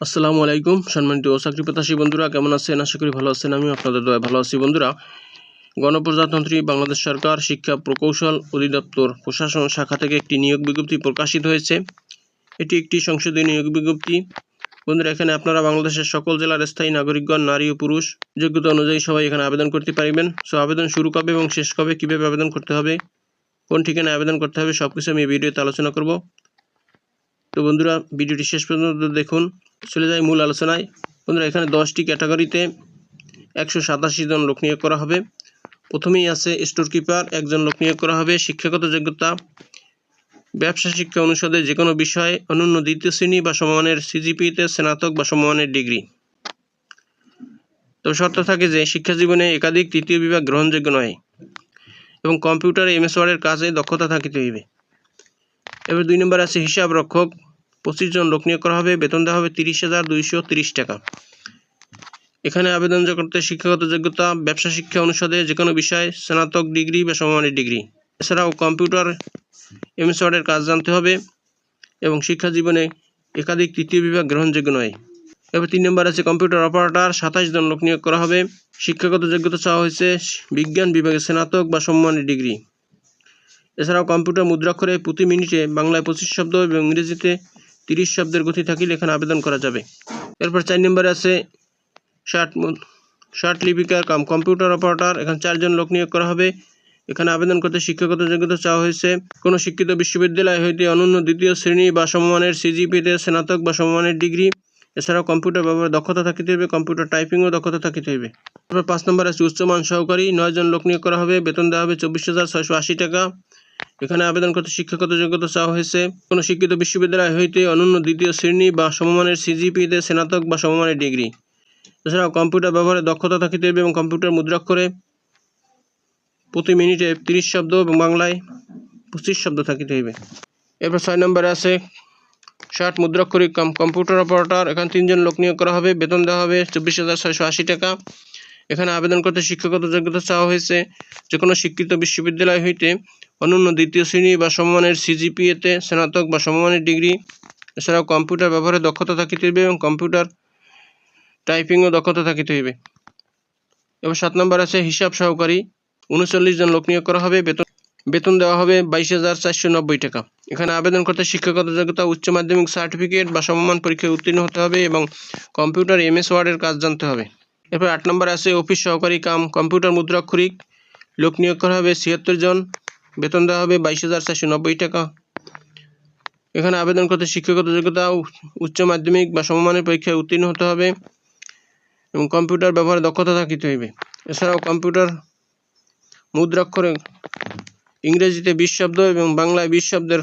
আসসালামু আলাইকুম সম্মানিত চাকরি প্রত্যাশী বন্ধুরা, কেমন আছেন? আশা করি ভালো আছেন। আমি আপনাদের দয়ায় ভালো আছি। বন্ধুরা, গণপ্রজাতন্ত্রী বাংলাদেশ সরকার শিক্ষা প্রকৌশল অধিদপ্তর প্রশাসন শাখা থেকে একটি নিয়োগ বিজ্ঞপ্তি প্রকাশিত হয়েছে। এটি একটি সংসদীয় নিয়োগ বিজ্ঞপ্তি। বন্ধুরা, এখানে আপনারা বাংলাদেশের সকল জেলার স্থায়ী নাগরিকগণ, নারী ও পুরুষ যোগ্যতা অনুযায়ী সবাই এখানে আবেদন করতে পারবেন। সো আবেদন শুরু কবে এবং শেষ কবে, কীভাবে আবেদন করতে হবে, কোন ঠিকানায় আবেদন করতে হবে, সব কিছু আমি এই ভিডিওতে আলোচনা করব। তো বন্ধুরা, ভিডিওটি শেষ পর্যন্ত দেখুন। চলে যাই মূল আলোচনায়। বন্ধুরা, এখানে 10টি ক্যাটাগরিতে 187 জন লোক নিয়োগ করা হবে। প্রথমেই আছে স্টোর কিপার, 1 জন লোক নিয়োগ করা হবে। শিক্ষাগত যোগ্যতা ব্যবসা শিক্ষা অনুষদে যে কোনো বিষয়ে অনন্য দ্বিতীয় শ্রেণী বা সমমানের সিজিপিতে স্নাতক বা সমমানের ডিগ্রি। তো শর্ত থাকে যে শিক্ষা জীবনে একাধিক তৃতীয় বিভাগ গ্রহণযোগ্য নয় এবং কম্পিউটারে MS ওয়ার্ডের কাজে দক্ষতা থাকিতে হইবে। এবার 2 নম্বর আছে হিসাব রক্ষক, 25 জন লোক নিয়োগ করা হবে। বেতন দেওয়া হবে 30,230 টাকা। এখানে আবেদন করতে শিক্ষাগত যোগ্যতা ব্যবসা শিক্ষা অনুষদে যে কোনো বিষয়ে স্নাতক ডিগ্রি বা সমমানের ডিগ্রি। এছাড়াও কম্পিউটার MS ওয়ার্ডের কাজ জানতে হবে এবং শিক্ষা জীবনে একাধিক তৃতীয় বিভাগ গ্রহণযোগ্য নয়। এবার 3 নম্বর আছে কম্পিউটার অপারেটর, 27 জন লোক নিয়োগ করা হবে। শিক্ষাগত যোগ্যতা চাওয়া হয়েছে বিজ্ঞান বিভাগে স্নাতক বা সমমানের ডিগ্রি। এছাড়াও কম্পিউটার মুদ্রাক্ষরে প্রতি মিনিটে বাংলায় 25 শব্দ এবং ইংরেজিতে 30 শব্দের গতি থাকলে এখানে আবেদন করা যাবে। এরপর 4 নম্বরে আছে শার্ট লিপিকার কাম কম্পিউটার অপারেটর, এখানে 4 জন লোক নিয়োগ করা হবে। এখানে আবেদন করতে শিক্ষাগত যোগ্যতা চাওয়া হয়েছে কোনো শিক্ষিত বিশ্ববিদ্যালয় হইতে অনন্য দ্বিতীয় শ্রেণী বা সমমানের সিজিপিতে স্নাতক বা সমমানের ডিগ্রি। এছাড়াও কম্পিউটার ব্যবহারে দক্ষতা থাকিতে হবে, কম্পিউটার টাইপিংও দক্ষতা থাকিতে হবে। এরপর 5 নম্বর আছে উচ্চমান সহকারী, 9 জন লোক নিয়োগ করা হবে। বেতন দেওয়া হবে 24,680 টাকা। এখানে আবেদন করতে শিক্ষাগত যোগ্যতা চাওয়া হয়েছে কোনো শিক্ষিত বিশ্ববিদ্যালয় হইতে অনন্য দ্বিতীয় শ্রেণী বা সমমানের সিজিপিতে স্নাতক বা সমমানের ডিগ্রি। এছাড়াও কম্পিউটার ব্যবহারে দক্ষতা থাকিতে হবে এবং কম্পিউটার মুদ্রাক্ষরে প্রতি মিনিটে 30 শব্দ এবং বাংলায় 25 শব্দ থাকিতে হইবে। এরপর 6 নম্বরে আছে শার্ট মুদ্রাক্ষরিক কাম কম্পিউটার অপারেটর, এখানে 3 জন লোক নিয়োগ করা হবে। বেতন দেওয়া হবে 24,680 টাকা। এখানে আবেদন করতে শিক্ষাগত যোগ্যতা চাওয়া হয়েছে যে কোনো শিক্ষিত বিশ্ববিদ্যালয় হইতে অনন্য দ্বিতীয় শ্রেণী বা সমমানের সিজিপিএতে স্নাতক বা সমমানের ডিগ্রি। এছাড়াও কম্পিউটার ব্যবহারে দক্ষতা থাকিতে হইবে এবং কম্পিউটার টাইপিংও দক্ষতা থাকিতে হইবে। এবার 7 নম্বর আছে হিসাব সহকারী, 39 জন লোক নিয়োগ করা হবে। বেতন দেওয়া হবে 22,490 টাকা। এখানে আবেদন করতে শিক্ষাগত যোগ্যতা উচ্চ মাধ্যমিক সার্টিফিকেট বা সমমান পরীক্ষায় উত্তীর্ণ হতে হবে এবং কম্পিউটার MS ওয়ার্ডের কাজ জানতে হবে। এরপর 8 নম্বর আছে অফিস সহকারী কাম কম্পিউটার মুদ্রাক্ষরিক, লোক নিয়োগ করা হবে 76 জন। বেতন দেওয়া হবে 22,490 টাকা। এখানে আবেদন করতে শিক্ষাগত যোগ্যতা উচ্চ মাধ্যমিক বা সমমানের পরীক্ষায় উত্তীর্ণ হতে হবে এবং কম্পিউটার ব্যবহারে দক্ষতা থাকিতে হইবে। এছাড়াও কম্পিউটার মুদ্রাক্ষরে ইংরেজিতে 20 শব্দ এবং বাংলায় 20 শব্দের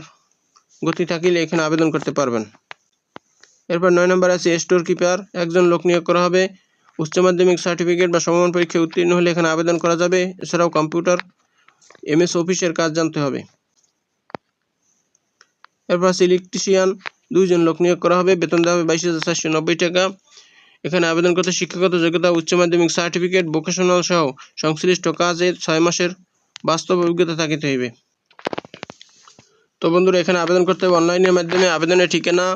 গতি থাকিলে এখানে আবেদন করতে পারবেন। এরপর 9 নম্বর আছে স্টোর কিপার, 1 জন লোক নিয়োগ করা হবে। উচ্চ মাধ্যমিক সার্টিফিকেট বা সমমান পরীক্ষায় উত্তীর্ণ হলে এখানে আবেদন করা যাবে। এছাড়াও কম্পিউটার MS অফিসের কাজ জানতে হবে। এরপর আছে ইলেকট্রিশিয়ান, 2 জন লোক নিয়োগ করা হবে। বেতন দেওয়া হবে 22,490 টাকা। এখানে আবেদন করতে শিক্ষাগত যোগ্যতা উচ্চ মাধ্যমিক সার্টিফিকেট ভোকেশনাল সহ সংশ্লিষ্ট কাজে 6 মাসের বাস্তব অভিজ্ঞতা থাকিতে হইবে। তো বন্ধুরা, এখানে আবেদন করতে হবে অনলাইনের মাধ্যমে। আবেদনের ঠিকানা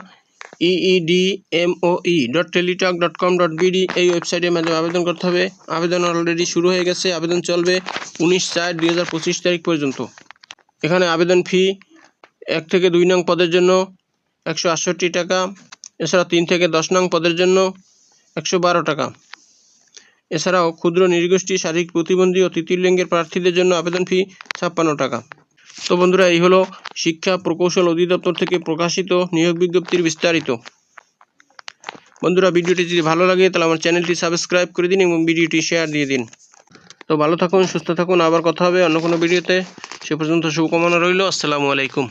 eedmoe.teletalk.com.bd এই ওয়েবসাইটের মাধ্যমে আবেদন করতে হবে। আবেদন অলরেডি শুরু হয়ে গেছে। আবেদন চলবে 19/4/2025 তারিখ পর্যন্ত। এখানে আবেদন ফি 1 থেকে 2 নং পদের জন্য 168 টাকা। এছাড়া 3 থেকে 10 নং পদের জন্য 112 টাকা। এছাড়াও ক্ষুদ্র নৃগোষ্ঠী, শারীরিক প্রতিবন্ধী ও তৃতীয় লিঙ্গের প্রার্থীদের জন্য আবেদন ফি 56 টাকা। তো বন্ধুরা, এই হলো শিক্ষা প্রকৌশল অধিদপ্তর থেকে প্রকাশিত নিয়োগ বিজ্ঞপ্তির বিস্তারিত। বন্ধুরা, ভিডিওটি যদি ভালো লাগে তাহলে আমার চ্যানেলটি সাবস্ক্রাইব করে দিন এবং ভিডিওটি শেয়ার দিয়ে দিন। তো ভালো থাকুন, সুস্থ থাকুন, আবার কথা হবে অন্য কোনো ভিডিওতে। সে পর্যন্ত শুভকামনা রইল। আসসালামু আলাইকুম।